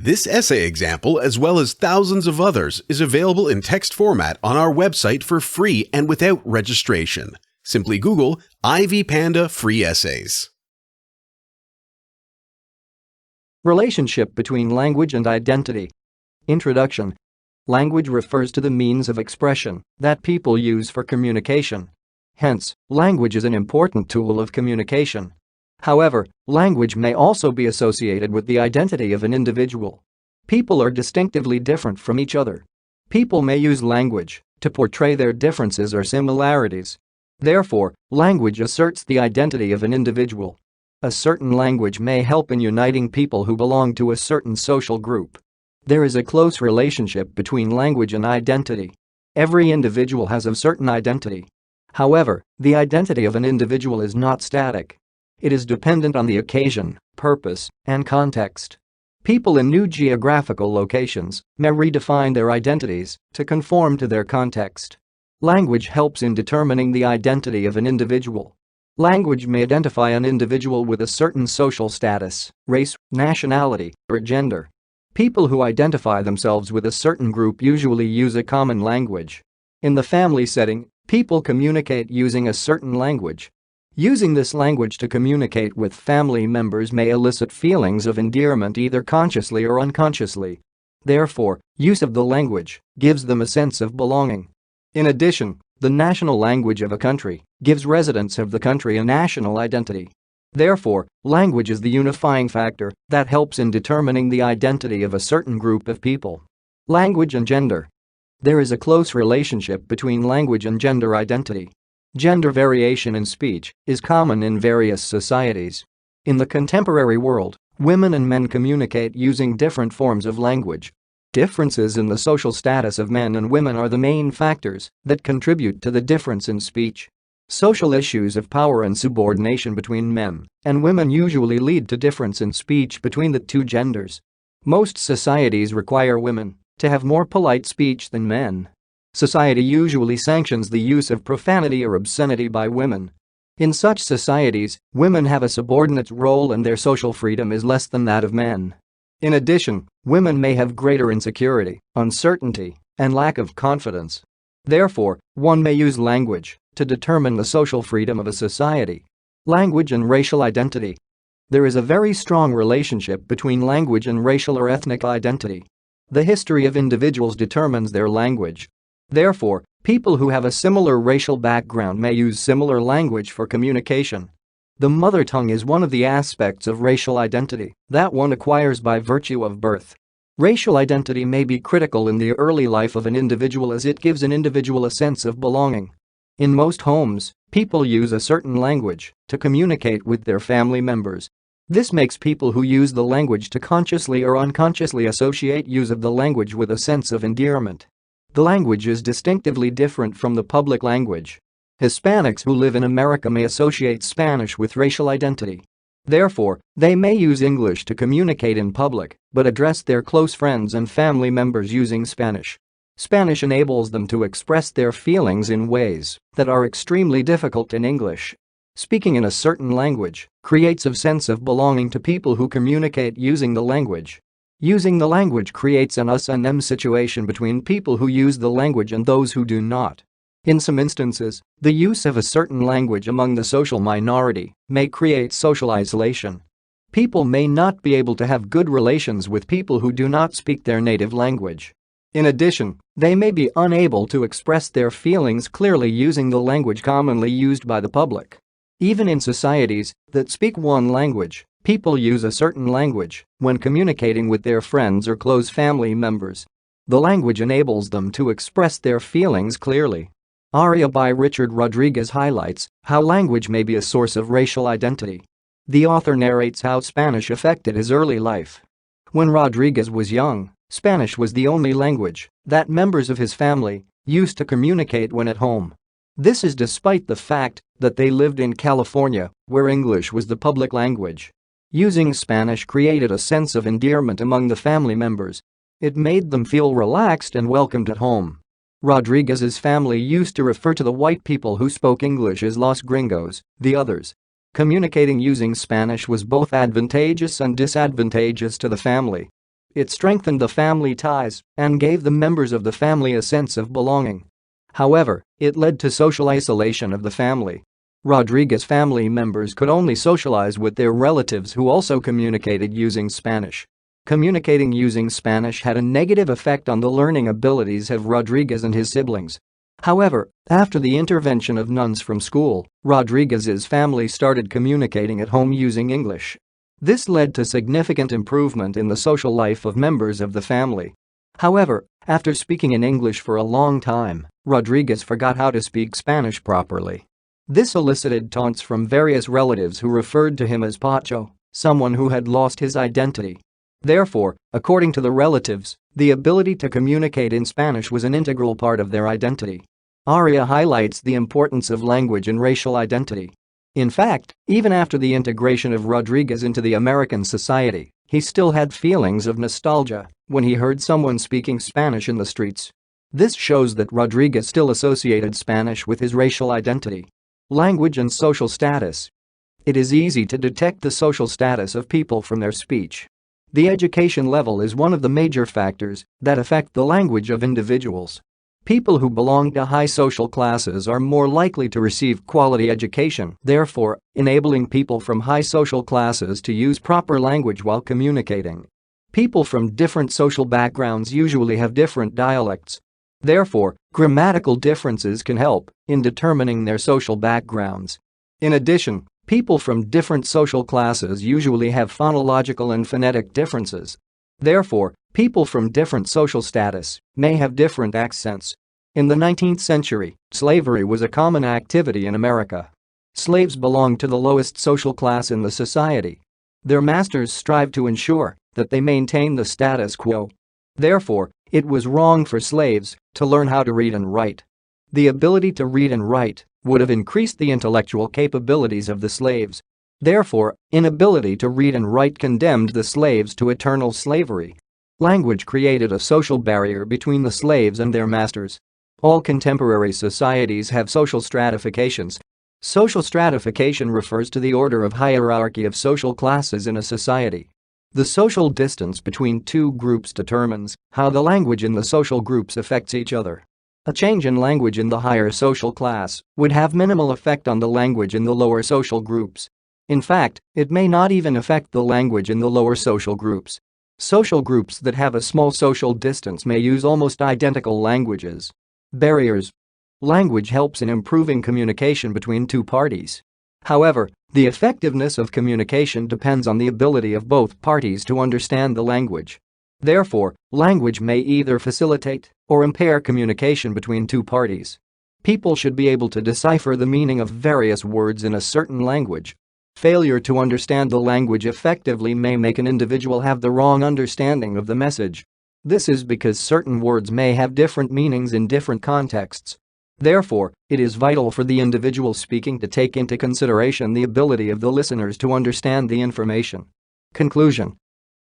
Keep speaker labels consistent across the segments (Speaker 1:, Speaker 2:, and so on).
Speaker 1: This essay example, as well as thousands of others, is available in text format on our website for free and without registration. Simply Google IvyPanda Free Essays.
Speaker 2: Relationship between language and identity. Introduction. Language refers to the means of expression that people use for communication. Hence, language is an important tool of communication. However, language may also be associated with the identity of an individual. People are distinctively different from each other. People may use language to portray their differences or similarities. Therefore, language asserts the identity of an individual. A certain language may help in uniting people who belong to a certain social group. There is a close relationship between language and identity. Every individual has a certain identity. However, the identity of an individual is not static. It is dependent on the occasion, purpose, and context. People in new geographical locations may redefine their identities to conform to their context. Language helps in determining the identity of an individual. Language may identify an individual with a certain social status, race, nationality, or gender. People who identify themselves with a certain group usually use a common language. In the family setting, people communicate using a certain language. Using this language to communicate with family members may elicit feelings of endearment either consciously or unconsciously. Therefore, use of the language gives them a sense of belonging. In addition, the national language of a country gives residents of the country a national identity. Therefore, language is the unifying factor that helps in determining the identity of a certain group of people. Language and gender. There is a close relationship between language and gender identity. Gender variation in speech is common in various societies. In the contemporary world, women and men communicate using different forms of language. Differences in the social status of men and women are the main factors that contribute to the difference in speech. Social issues of power and subordination between men and women usually lead to difference in speech between the two genders. Most societies require women to have more polite speech than men. Society usually sanctions the use of profanity or obscenity by women. In such societies, women have a subordinate role and their social freedom is less than that of men. In addition, women may have greater insecurity, uncertainty, and lack of confidence. Therefore, one may use language to determine the social freedom of a society. Language and racial identity. There is a very strong relationship between language and racial or ethnic identity. The history of individuals determines their language. Therefore, people who have a similar racial background may use similar language for communication. The mother tongue is one of the aspects of racial identity that one acquires by virtue of birth. Racial identity may be critical in the early life of an individual as it gives an individual a sense of belonging. In most homes, people use a certain language to communicate with their family members. This makes people who use the language to consciously or unconsciously associate use of the language with a sense of endearment. The language is distinctively different from the public language. Hispanics who live in America may associate Spanish with racial identity. Therefore, they may use English to communicate in public, but address their close friends and family members using Spanish. Spanish enables them to express their feelings in ways that are extremely difficult in English. Speaking in a certain language creates a sense of belonging to people who communicate using the language. Using the language creates an us and them situation between people who use the language and those who do not. In some instances, the use of a certain language among the social minority may create social isolation. People may not be able to have good relations with people who do not speak their native language. In addition, they may be unable to express their feelings clearly using the language commonly used by the public. Even in societies that speak one language, people use a certain language when communicating with their friends or close family members. The language enables them to express their feelings clearly. Aria by Richard Rodriguez highlights how language may be a source of racial identity. The author narrates how Spanish affected his early life. When Rodriguez was young, Spanish was the only language that members of his family used to communicate when at home. This is despite the fact that they lived in California, where English was the public language. Using Spanish created a sense of endearment among the family members. It made them feel relaxed and welcomed at home. Rodriguez's family used to refer to the white people who spoke English as Los Gringos, the others. Communicating using Spanish was both advantageous and disadvantageous to the family. It strengthened the family ties and gave the members of the family a sense of belonging. However, it led to social isolation of the family. Rodriguez family members could only socialize with their relatives who also communicated using Spanish. Communicating using Spanish had a negative effect on the learning abilities of Rodriguez and his siblings. However, after the intervention of nuns from school, Rodriguez's family started communicating at home using English. This led to significant improvement in the social life of members of the family. However, after speaking in English for a long time, Rodriguez forgot how to speak Spanish properly. This elicited taunts from various relatives who referred to him as Pacho, someone who had lost his identity. Therefore, according to the relatives, the ability to communicate in Spanish was an integral part of their identity. Aria highlights the importance of language and racial identity. In fact, even after the integration of Rodriguez into the American society, he still had feelings of nostalgia when he heard someone speaking Spanish in the streets. This shows that Rodriguez still associated Spanish with his racial identity. Language and social status. It is easy to detect the social status of people from their speech. The education level is one of the major factors that affect the language of individuals. People who belong to high social classes are more likely to receive quality education, therefore, enabling people from high social classes to use proper language while communicating. People from different social backgrounds usually have different dialects. Therefore, grammatical differences can help in determining their social backgrounds. In addition, people from different social classes usually have phonological and phonetic differences. Therefore, people from different social status may have different accents. In the 19th century, slavery was a common activity in America. Slaves belonged to the lowest social class in the society. Their masters strived to ensure that they maintain the status quo. Therefore, it was wrong for slaves to learn how to read and write. The ability to read and write would have increased the intellectual capabilities of the slaves. Therefore, inability to read and write condemned the slaves to eternal slavery. Language created a social barrier between the slaves and their masters. All contemporary societies have social stratifications. Social stratification refers to the order of hierarchy of social classes in a society. The social distance between two groups determines how the language in the social groups affects each other. A change in language in the higher social class would have minimal effect on the language in the lower social groups. In fact, it may not even affect the language in the lower social groups. Social groups that have a small social distance may use almost identical languages. Barriers. Language helps in improving communication between two parties. However, the effectiveness of communication depends on the ability of both parties to understand the language. Therefore, language may either facilitate or impair communication between two parties. People should be able to decipher the meaning of various words in a certain language. Failure to understand the language effectively may make an individual have the wrong understanding of the message. This is because certain words may have different meanings in different contexts. Therefore, it is vital for the individual speaking to take into consideration the ability of the listeners to understand the information. Conclusion.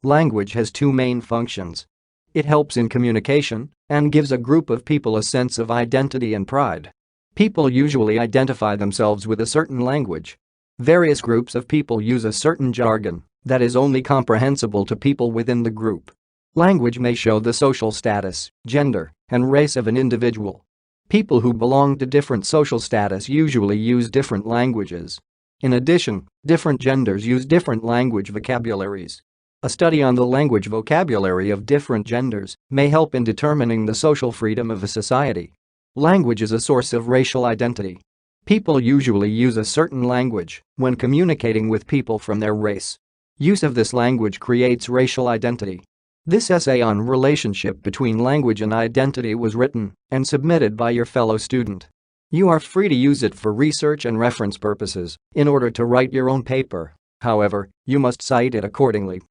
Speaker 2: Language has two main functions. It helps in communication and gives a group of people a sense of identity and pride. People usually identify themselves with a certain language. Various groups of people use a certain jargon that is only comprehensible to people within the group. Language may show the social status, gender, and race of an individual. People who belong to different social status usually use different languages. In addition, different genders use different language vocabularies. A study on the language vocabulary of different genders may help in determining the social freedom of a society. Language is a source of racial identity. People usually use a certain language when communicating with people from their race. Use of this language creates racial identity. This essay on relationship between language and identity was written and submitted by your fellow student. You are free to use it for research and reference purposes in order to write your own paper. However, you must cite it accordingly.